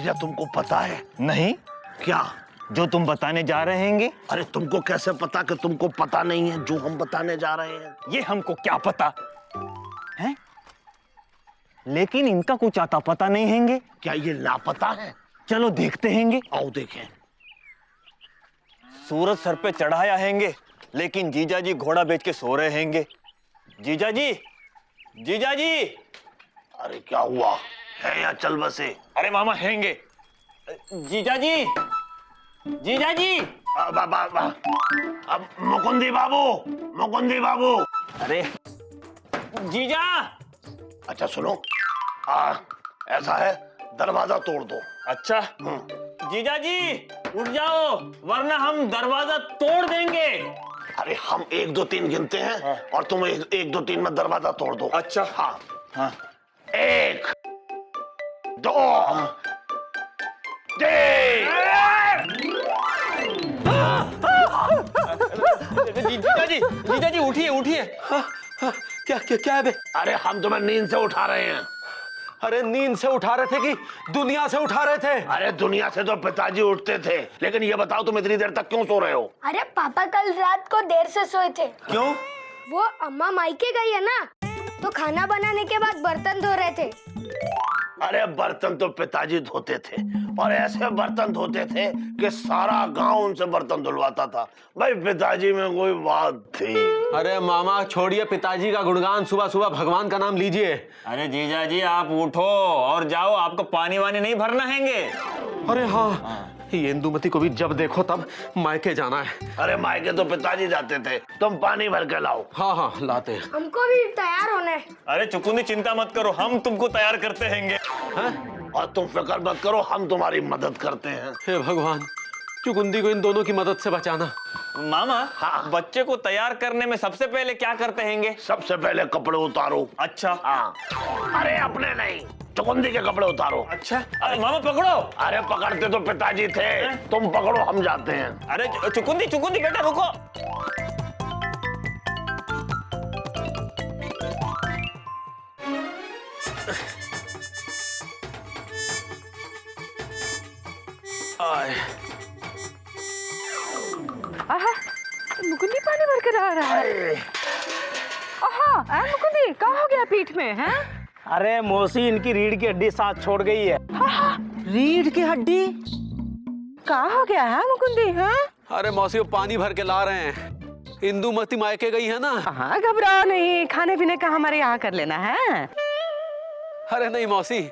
जीजा तुमको पता है? नहीं। क्या? जो तुम बताने जा रहे हैं? अरे तुमको कैसे पता कि तुमको पता नहीं है जो हम बताने जा रहे हैं? ये हमको क्या पता है, लेकिन इनका कुछ आता पता नहीं हैंगे। क्या ये लापता है? चलो देखते हैंगे। आओ देखें। सूरज सर पे चढ़ाया हैंगे, लेकिन जीजा जी घोड़ा बेच के सो रहे हैंगे। जीजा जी, जीजा जी। अरे क्या हुआ है या चल बसे? अरे मामा हैंगे। जीजा जी, जीजा जी। अब मुकुंदी बाबू, मुकुंदी बाबू। अरे जीजा। अच्छा सुनो, ऐसा है दरवाजा तोड़ दो। अच्छा। जीजा जी उठ जाओ, वरना हम दरवाजा तोड़ देंगे। अरे हम 1 2 3 गिनते हैं और तुम 1 2 3 में दरवाजा तोड़ दो। अच्छा। हाँ हाँ। 1 2 3। जीजा जी उठिए उठिए। क्या क्या क्या है बे? अरे हम तुम्हें नींद से उठा रहे हैं। अरे नींद से उठा रहे थे कि दुनिया से उठा रहे थे? अरे दुनिया से तो पिताजी उठते थे, लेकिन ये बताओ तुम इतनी देर तक क्यों सो रहे हो? अरे पापा कल रात को देर से सोए थे। क्यों? वो अम्मा मायके गई है ना, तो खाना बनाने के बाद बर्तन धो रहे थे। अरे बर्तन तो पिताजी धोते थे, और ऐसे बर्तन धोते थे कि सारा गांव उनसे बर्तन धुलवाता था। भाई पिताजी में कोई बात थी? अरे मामा छोड़िए पिताजी का गुणगान, सुबह सुबह भगवान का नाम लीजिए। अरे जीजा जी आप उठो और जाओ, आपको पानी वानी नहीं भरना हैंगे। अरे हाँ, ये इंदुमती को भी जब देखो तब मायके जाना है। अरे मायके तो पिताजी जाते थे, तुम पानी भर के लाओ। हाँ हाँ लाते हैं। हमको भी तैयार होना है। अरे चुकुंदी चिंता मत करो, हम तुमको तैयार करते हैंगे। और तुम फिक्र मत करो, हम तुम्हारी मदद करते हैं। हे भगवान, चुकुंदी को इन दोनों की मदद से बचाना। मामा हाँ। बच्चे को तैयार करने में सबसे पहले क्या करते हैंगे? सबसे पहले कपड़े उतारो। अच्छा। हाँ। अरे अपने नहीं, चुकुंदी के कपड़े उतारो। अच्छा। अरे मामा पकड़ो। अरे पकड़ते तो पिताजी थे, तुम पकड़ो, हम जाते हैं। अरे चुकुंदी चुकुंदी बेटा रुको। मुकुंदी पानी भर के रहा है। मुकुंदी क्या हो गया पीठ में है? अरे मौसी इनकी रीढ़ की हड्डी साथ छोड़ गई है। रीढ़ की हड्डी? क्या हो गया है मुकुंदी? है अरे मौसी वो पानी भर के ला रहे हैं। इंदुमती मायके गई है ना। हाँ घबराओ नहीं, खाने पीने का हमारे यहाँ कर लेना है। अरे नहीं मौसी,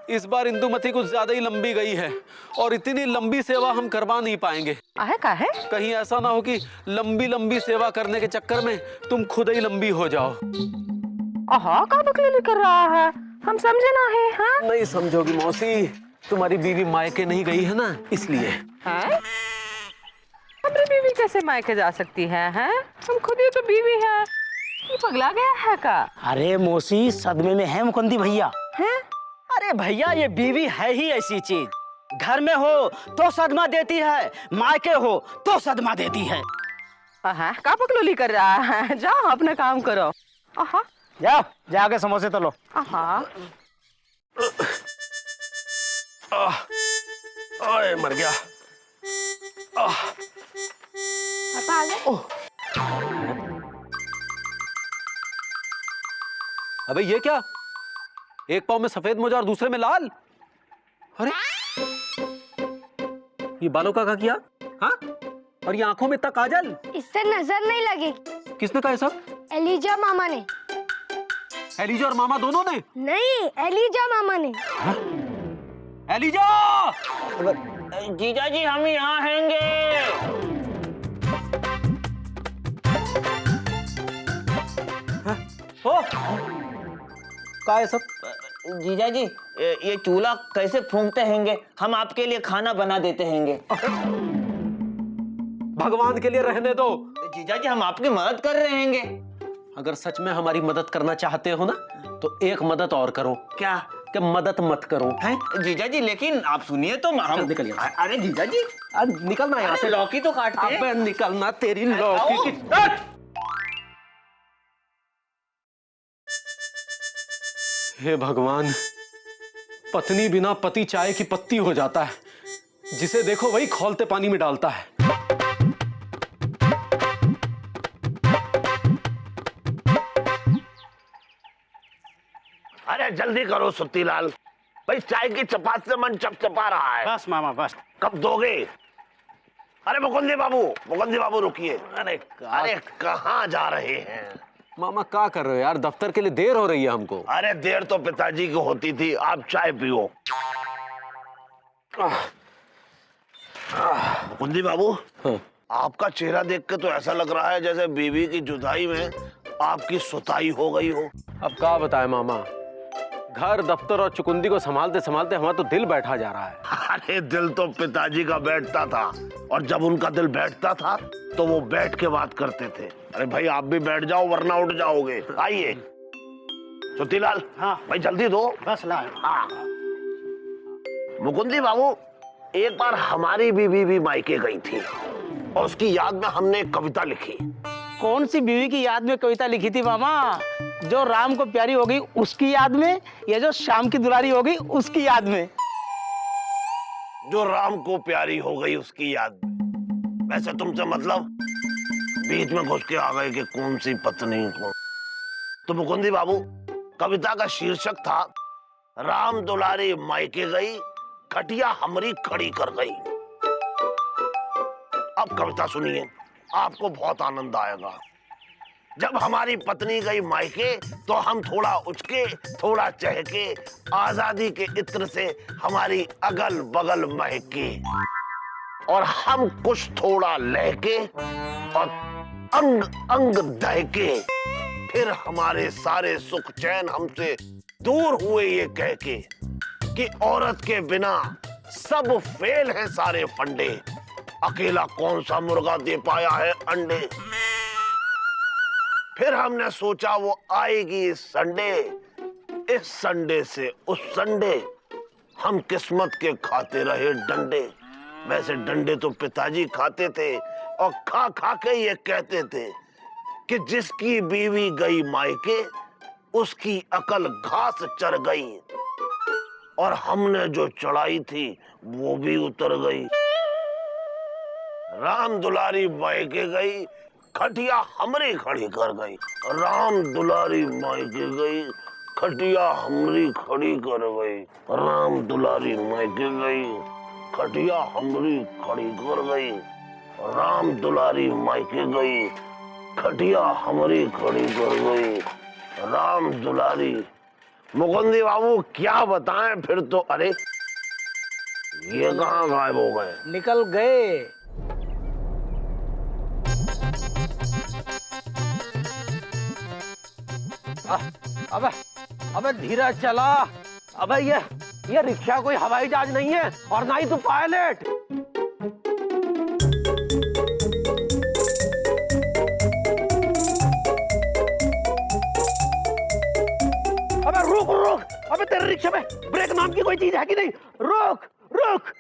इस बार इंदुमती कुछ ज्यादा ही लंबी गई है, और इतनी लंबी सेवा हम करवा नहीं पाएंगे। काहे? कहीं ऐसा ना हो कि लंबी लंबी सेवा करने के चक्कर में तुम खुद ही लंबी हो जाओ। का बकलेली कर रहा है, हम समझे ना है। हाँ? नहीं समझोगी मौसी, तुम्हारी बीवी मायके नहीं गई है ना, इसलिए। है? हमारी बीवी कैसे मायके जा सकती है? हम खुद ही तो बीवी है। ये पगला गया है का? अरे मौसी सदमे में है मुकुंदी भैया। हैं? अरे भैया ये बीवी है ही ऐसी चीज, घर में हो तो सदमा देती है, मायके हो तो सदमा देती है। का बकलोली कर रहा है? जाओ अपना काम करो। जाओ जाके समोसे तलो। अरे मर गया। पापा आ गए? अबे ये क्या, एक पाँव में सफेद मोजा और दूसरे में लाल? अरे ये बालों का क्या किया? हाँ? और ये आंखों में इतना काजल? इससे नजर नहीं लगी। किसने कहा सब? एलिजा मामा ने। एलिजा और मामा दोनों ने? नहीं, एलिजा मामा ने। एलिजा! जीजा जी हम यहाँ हैंगे। ओ क्या है सब? जीजा जी ये चूल्हा कैसे फूंकते हैंगे, हम आपके लिए खाना बना देते हैंगे। भगवान के लिए रहने दो। जीजा जी हम आपकी मदद कर रहे हैंगे। अगर सच में हमारी मदद करना चाहते हो ना, तो एक मदद और करो। क्या? कि मदद मत करो। हैं? जीजा जी लेकिन आप सुनिए तो हम निकल यहाँ। अरे जीजा जी निकलना यहाँ से। लौकी तो काटते हैं। अबे निकलना, तेरी लौकी की। हे भगवान, पत्नी बिना पति चाय की पत्ती हो जाता है, जिसे देखो वही खौलते पानी में डालता है। अरे जल्दी करो सुत्तीलाल, भाई चाय की चपात से मन चपचपा रहा है। बस मामा बस। कब दोगे? अरे मुकुंदी बाबू रुकिए। अरे कहाँ जा रहे हैं? मामा क्या कर रहे हो यार, दफ्तर के लिए देर हो रही है हमको। अरे देर तो पिताजी को होती थी, आप चाय पियो। मुकुंदी बाबू, हाँ। आपका चेहरा देख के तो ऐसा लग रहा है जैसे बीवी की जुदाई में आपकी सुताई हो गई हो। अब क्या बताएं मामा, घर दफ्तर और चुकुंदी को संभालते संभालते हमारा तो दिल बैठा जा रहा है। अरे दिल तो पिताजी का बैठता था, और जब उनका दिल बैठता था तो वो बैठ के बात करते थे। अरे भाई आप भी बैठ जाओ वरना उठ जाओगे। आइए सुत्तीलाल। हाँ। भाई जल्दी दो। बस ला। हाँ। मुकुंदी बाबू, एक बार हमारी बीवी भी मायके गई थी और उसकी याद में हमने एक कविता लिखी। कौन सी बीवी की याद में कविता लिखी थी मामा? जो राम को प्यारी हो गई उसकी याद में, या जो शाम की दुलारी हो गई उसकी याद में? जो राम को प्यारी हो गई उसकी याद में। वैसे तुमसे मतलब बीच में घुस के आ गए कि कौन सी पत्नी को। तो मुकुंदी बाबू, कविता का शीर्षक था राम दुलारी मायके गई, खटिया हमरी खड़ी कर गई। अब कविता सुनिए, आपको बहुत आनंद आएगा। जब हमारी पत्नी गई मायके तो हम थोड़ा उचके थोड़ा चहके, आजादी के इत्र से हमारी अगल बगल महके, और हम कुछ थोड़ा लहके और अंग अंग दहके। फिर हमारे सारे सुख चैन हमसे दूर हुए ये कह के कि औरत के बिना सब फेल है सारे फंडे, अकेला कौन सा मुर्गा दे पाया है अंडे। फिर हमने सोचा वो आएगी इस संडे, इस संडे से उस संडे हम किस्मत के खाते रहे डंडे। वैसे डंडे तो पिताजी खाते थे, और खा खा के ये कहते थे कि जिसकी बीवी गई मायके उसकी अकल घास चर गई, और हमने जो चढ़ाई थी वो भी उतर गई। राम दुलारी मायके गई, खटिया हमरी खड़ी कर गई। राम दुलारी मायके गई, खटिया हमरी खड़ी कर गई। राम दुलारी मायके गई, खटिया हमरी खड़ी कर गई। राम दुलारी मायके गई, खटिया हमरी खड़ी कर गई। राम दुलारी। मुकुंदी बाबू क्या बताएं फिर तो। अरे ये कहाँ गायब हो गए? निकल गए। अबे धीरे चला। अबे ये रिक्शा कोई हवाई जहाज नहीं है, और ना ही तू पायलट। अबे रुक रुक, अबे तेरे रिक्शे में ब्रेक नाम की कोई चीज है कि नहीं? रुक रुक।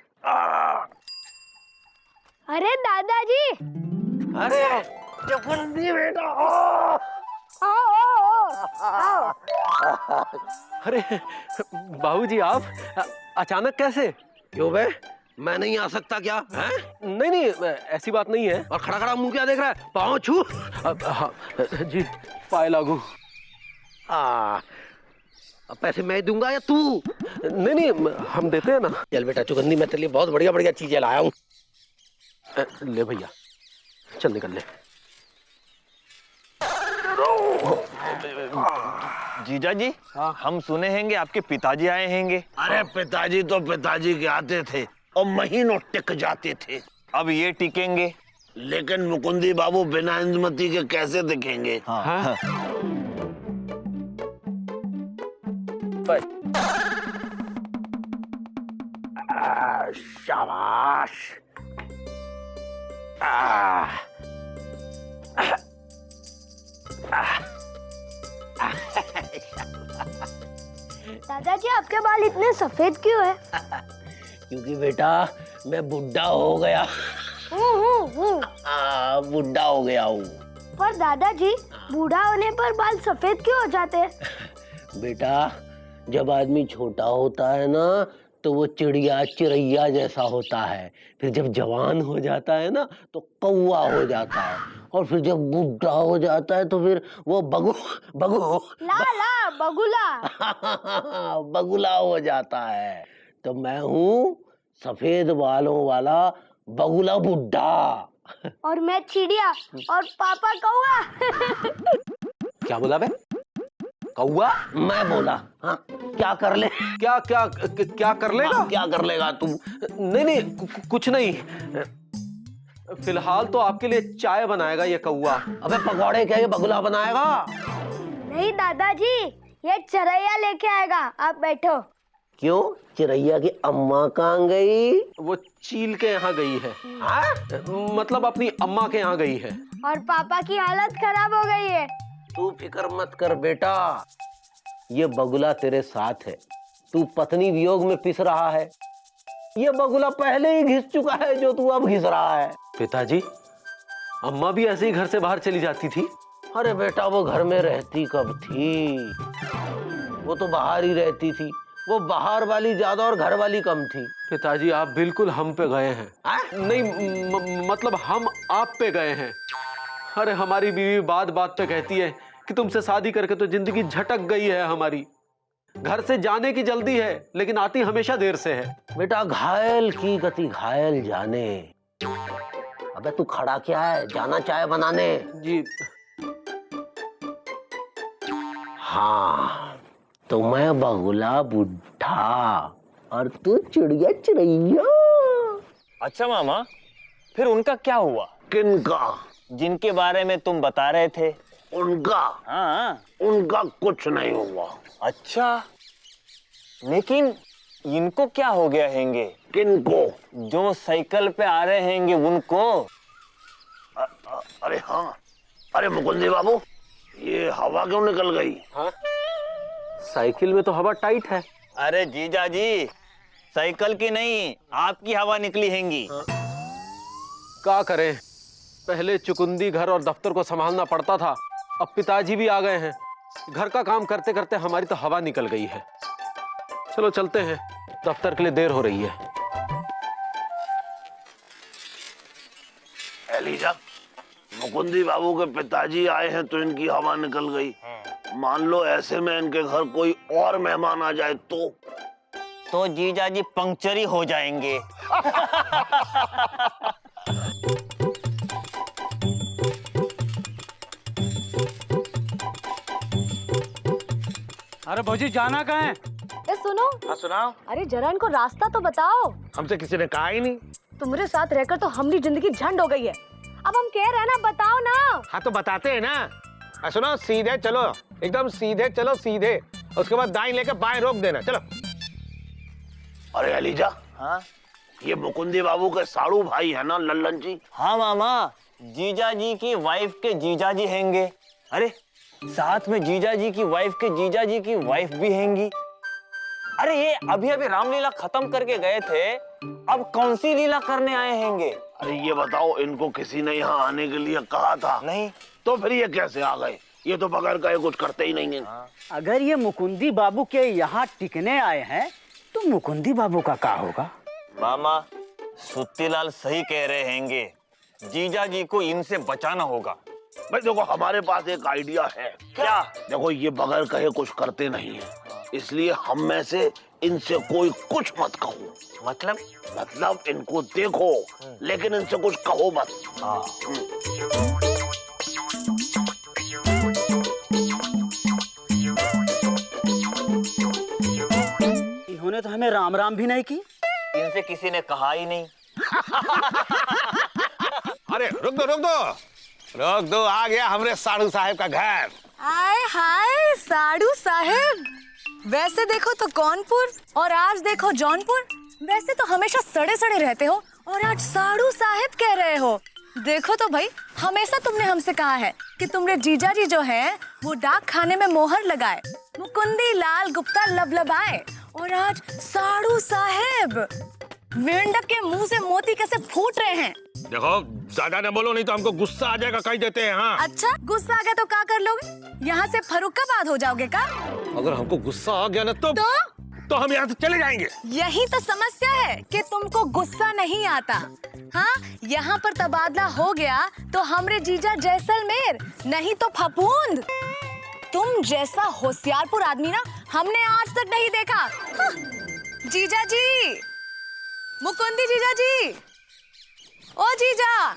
अरे दादाजी, अरे चुकुंदी बेटा, आओ। अरे बाबूजी, आप अचानक कैसे? क्यों बे, मैं नहीं आ सकता क्या? हैं? नहीं नहीं, ऐसी बात नहीं है। और खड़ा खड़ा मुंह क्या देख रहा है? पाँव छू। हाँ, जी पाए लागू। अब पैसे मैं दूंगा या तू? नहीं नहीं, हम देते हैं ना। चल बेटा चुकंदी, मैं तेरे लिए बहुत बढ़िया बढ़िया चीजें लाया हूँ। ले भैया, चल निकल ले। जीजा जी, हम सुने हैंगे आपके पिताजी आए हैंगे। अरे पिताजी तो पिताजी के आते थे और महीनों टिक जाते थे। अब ये टिकेंगे? लेकिन मुकुंदी बाबू बिना इंदुमती के कैसे दिखेंगे? हाँ। शाबाश। दादाजी, आपके बाल इतने सफेद क्यों है? क्योंकि बेटा मैं बुढ़ा हो गया। बुढ़ा हो गया हूँ। पर दादाजी, बूढ़ा होने पर बाल सफेद क्यों हो जाते हैं? बेटा जब आदमी छोटा होता है ना तो वो चिड़िया चिड़ैया जैसा होता है, फिर जब जवान हो जाता है ना तो कौवा हो जाता है, और फिर जब बूढ़ा हो जाता है तो फिर वो बगु बगु ला ला बगुला। बगुला हो जाता है। तो मैं हूँ सफेद बालों वाला बगुला बुड्ढा। और मैं चिड़िया और पापा कौवा। क्या बोला बे? कौआ? मैं बोला हाँ, क्या कर ले? क्या क्या क्या कर लेगा? क्या कर लेगा तू? नहीं नहीं कुछ नहीं, फिलहाल तो आपके लिए चाय बनाएगा ये कौआ। अबे पकौड़े क्या ये बगुला बनाएगा? नहीं दादाजी, ये चरैया लेके आएगा, आप बैठो। क्यों? चिड़ैया की अम्मा कहाँ गई? वो चील के यहाँ गई है। हाँ? मतलब अपनी अम्मा के यहाँ गई है। और पापा की हालत खराब हो गई है। तू फिक्र मत कर बेटा, ये बगुला तेरे साथ है। तू पत्नी वियोग में पिस रहा है, ये बगुला पहले ही घिस चुका है जो तू अब घिस रहा है। पिताजी, अम्मा भी ऐसे ही घर से बाहर चली जाती थी? अरे बेटा, वो घर में रहती कब थी? वो तो बाहर ही रहती थी। वो बाहर वाली ज्यादा और घर वाली कम थी। पिताजी, आप बिल्कुल हम पे गए हैं। नहीं मतलब हम आप पे गए हैं। अरे हमारी बीवी बात बात पे कहती है कि तुमसे शादी करके तो जिंदगी झटक गई है हमारी। घर से जाने की जल्दी है लेकिन आती हमेशा देर से है। बेटा, घायल की गति घायल जाने। अबे तू खड़ा क्या है, जाना चाय बनाने। जी। हाँ, तो मैं बगुला बुढ़ा और तू चिड़िया चिड़ैया। अच्छा मामा, फिर उनका क्या हुआ? किनका? जिनके बारे में तुम बता रहे थे। उनका? हाँ। उनका कुछ नहीं हुआ। अच्छा, लेकिन इनको क्या हो गया हैंगे? किनको? जो साइकिल पे आ रहे हैंगे उनको। अरे हाँ, अरे मुकुंदी बाबू, ये हवा क्यों निकल गई? हाँ? साइकिल में तो हवा टाइट है। अरे जीजा जी, साइकिल की नहीं, आपकी हवा निकली हैंगी। क्या करें, पहले चुकुंदी घर और दफ्तर को संभालना पड़ता था, अब पिताजी भी आ गए हैं। घर का काम करते करते हमारी तो हवा निकल गई है। चलो चलते हैं, दफ्तर के लिए देर हो रही है। एलिजा, मुकुंदी बाबू के पिताजी आए हैं तो इनकी हवा निकल गई। मान लो ऐसे में इनके घर कोई और मेहमान आ जाए तो जीजा जी पंक्चर ही हो जाएंगे। अरे भौजी, जाना कहाँ है? ए सुनो। हाँ सुनाओ। अरे जरा इनको रास्ता तो बताओ। हमसे किसी ने कहा ही नहीं। तुम्हारे साथ रहकर तो हमारी जिंदगी झंड हो गई है। अब हम कह रहे हैं ना, बताओ ना। हाँ तो बताते हैं ना। सुनो, सीधे चलो, एकदम सीधे चलो, सीधे। उसके बाद दाएं लेके बाएं रोक देना, चलो। अरे एलिजा, हाँ? ये मुकुंदी बाबू के साड़ू भाई है ना, लल्लन जी? हाँ मामा, जीजा जी की वाइफ के जीजा जी हैंगे। अरे साथ में जीजा जी की वाइफ के जीजा जी की वाइफ भी हैंगी। अरे ये अभी अभी रामलीला खत्म करके गए थे, अब कौन सी लीला करने आए हैंगे? अरे ये बताओ, इनको किसी ने यहाँ आने के लिए कहा था? नहीं। तो फिर ये कैसे आ गए? ये तो बगैर कहे कुछ करते ही नहीं है। अगर ये मुकुंदी बाबू के यहाँ टिकने आए हैं तो मुकुंदी बाबू का क्या होगा? मामा, सुत्तीलाल सही कह रहे हैंगे, जीजा जी को इनसे बचाना होगा। भाई देखो, हमारे पास एक आइडिया है। क्या? देखो, ये बगैर कहे कुछ करते नहीं है, इसलिए हम में से इनसे कोई कुछ मत कहो। मतलब इनको देखो लेकिन इनसे कुछ कहो मत। इन्होंने तो हमें राम राम भी नहीं की। इनसे किसी ने कहा ही नहीं। अरे रुक दो, आ गया हमरे साड़ू साहब का घर। आए हाय साड़ू साहेब, वैसे देखो तो कौनपुर और आज देखो जौनपुर। वैसे तो हमेशा सड़े सड़े रहते हो और आज साड़ू साहेब कह रहे हो। देखो तो भाई, हमेशा तुमने हमसे कहा है कि तुम्हारे जीजा जी जो हैं वो डाक खाने में मोहर लगाए, मुकुंदी लाल गुप्ता लबलबाए, और आज साड़ू साहेब मेंढक के मुंह से मोती कैसे फूट रहे हैं। देखो, ज्यादा न बोलो नहीं तो हमको गुस्सा आ जाएगा, कह देते हैं। हाँ। अच्छा, गुस्सा आ गया तो क्या कर लोगे? यहाँ से फर्रुखाबाद हो जाओगे का? अगर हमको गुस्सा आ गया ना तो हम यहाँ से चले जाएंगे। यही तो समस्या है कि तुमको गुस्सा नहीं आता। हाँ, यहाँ पर तबादला हो गया तो हमरे जीजा जैसलमेर, नहीं तो फफूंद। तुम जैसा होशियारपुर आदमी ना हमने आज तक नहीं देखा। हाँ। जीजा जी, मुकुंदी जीजा जी, ओ जीजा।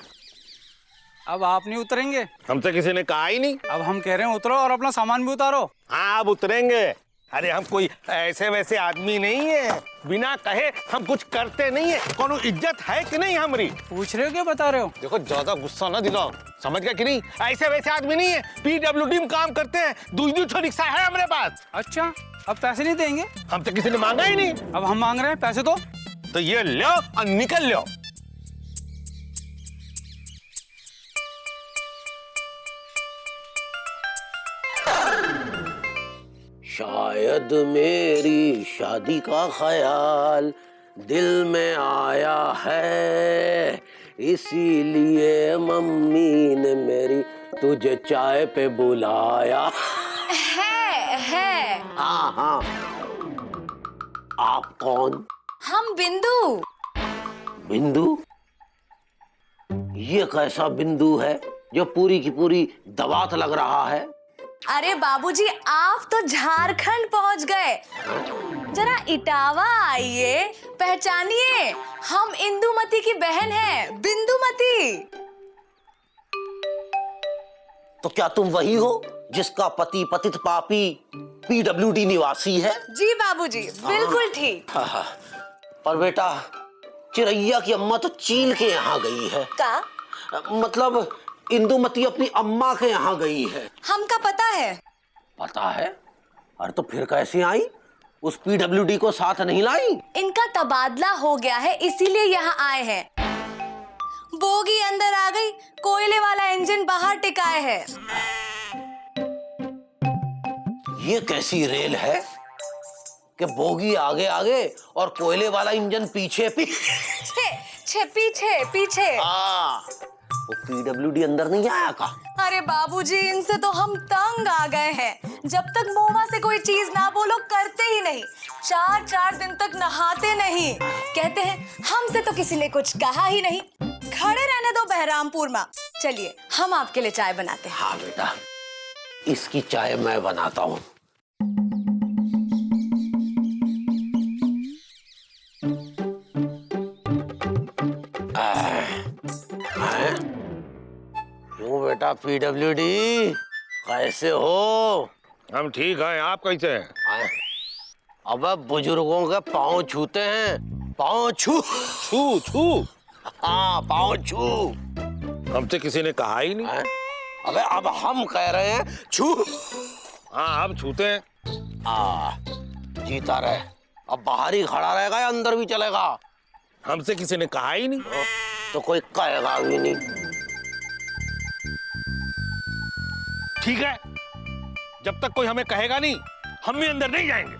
अब आप नहीं उतरेंगे? हमसे किसी ने कहा ही नहीं। अब हम कह रहे हैं उतरो और अपना सामान भी उतारो। हाँ, अब उतरेंगे। अरे हम कोई ऐसे वैसे आदमी नहीं है, बिना कहे हम कुछ करते नहीं है। कोनो इज्जत है कि नहीं हमारी? पूछ रहे हो क्या बता रहे हो? देखो ज्यादा गुस्सा ना दिलाओ, समझ गया कि नहीं? ऐसे वैसे आदमी नहीं है, PWD में काम करते हैं, दूसरी रिक्शा है हमारे पास। अच्छा, अब पैसे नहीं देंगे? हमसे किसी ने मांगा ही नहीं। अब हम मांग रहे हैं पैसे तो ये लो और निकल लो। शायद मेरी शादी का ख्याल दिल में आया है, इसीलिए मम्मी ने मेरी तुझे चाय पे बुलाया है। हाँ हाँ। आप कौन? हम बिंदु। बिंदु? ये कैसा बिंदु है जो पूरी की पूरी दवात लग रहा है? अरे बाबूजी, आप तो झारखंड पहुंच गए। जरा इटावा आइए, पहचानिए, हम इंदुमती की बहन हैं, बिंदुमती। तो क्या तुम वही हो जिसका पति पतित पापी PWD निवासी है? जी बाबूजी, बिल्कुल ठीक। हाँ। पर बेटा, चिरैया की अम्मा तो चील के यहाँ गई है। का मतलब इंदुमती अपनी अम्मा के यहाँ गई है। हमका पता है। पता है? अरे तो फिर कैसे आई? उस PWD को साथ नहीं लाई? इनका तबादला हो गया है, इसीलिए यहाँ आए हैं। बोगी अंदर आ गई, कोयले वाला इंजन बाहर टिकाए है। ये कैसी रेल है कि बोगी आगे आगे और कोयले वाला इंजन पीछे पीछे पीछे। वो PWD अंदर नहीं आया का? अरे बाबूजी, इनसे तो हम तंग आ गए हैं। जब तक मुंह से कोई चीज ना बोलो करते ही नहीं। 4 दिन तक नहाते नहीं। कहते हैं हमसे तो किसी ने कुछ कहा ही नहीं। खड़े रहने दो बहरामपुर में। चलिए हम आपके लिए चाय बनाते हैं। हाँ बेटा, इसकी चाय मैं बनाता हूँ। क्यों बेटा PWD, कैसे हो? हम ठीक हैं, आप कैसे हैं? अबे बुजुर्गों के पाँव छूते हैं, पाँव छू। हाँ, पाँव छू। हमसे किसी ने कहा ही नहीं। अबे अब हम कह रहे हैं छू। हाँ, आप छूते हैं। जीता रहे। अब बाहर ही खड़ा रहेगा या अंदर भी चलेगा? हमसे किसी ने कहा ही नहीं। तो कोई कहेगा भी नहीं। ठीक है, जब तक कोई हमें कहेगा नहीं, हम भी अंदर नहीं जाएंगे।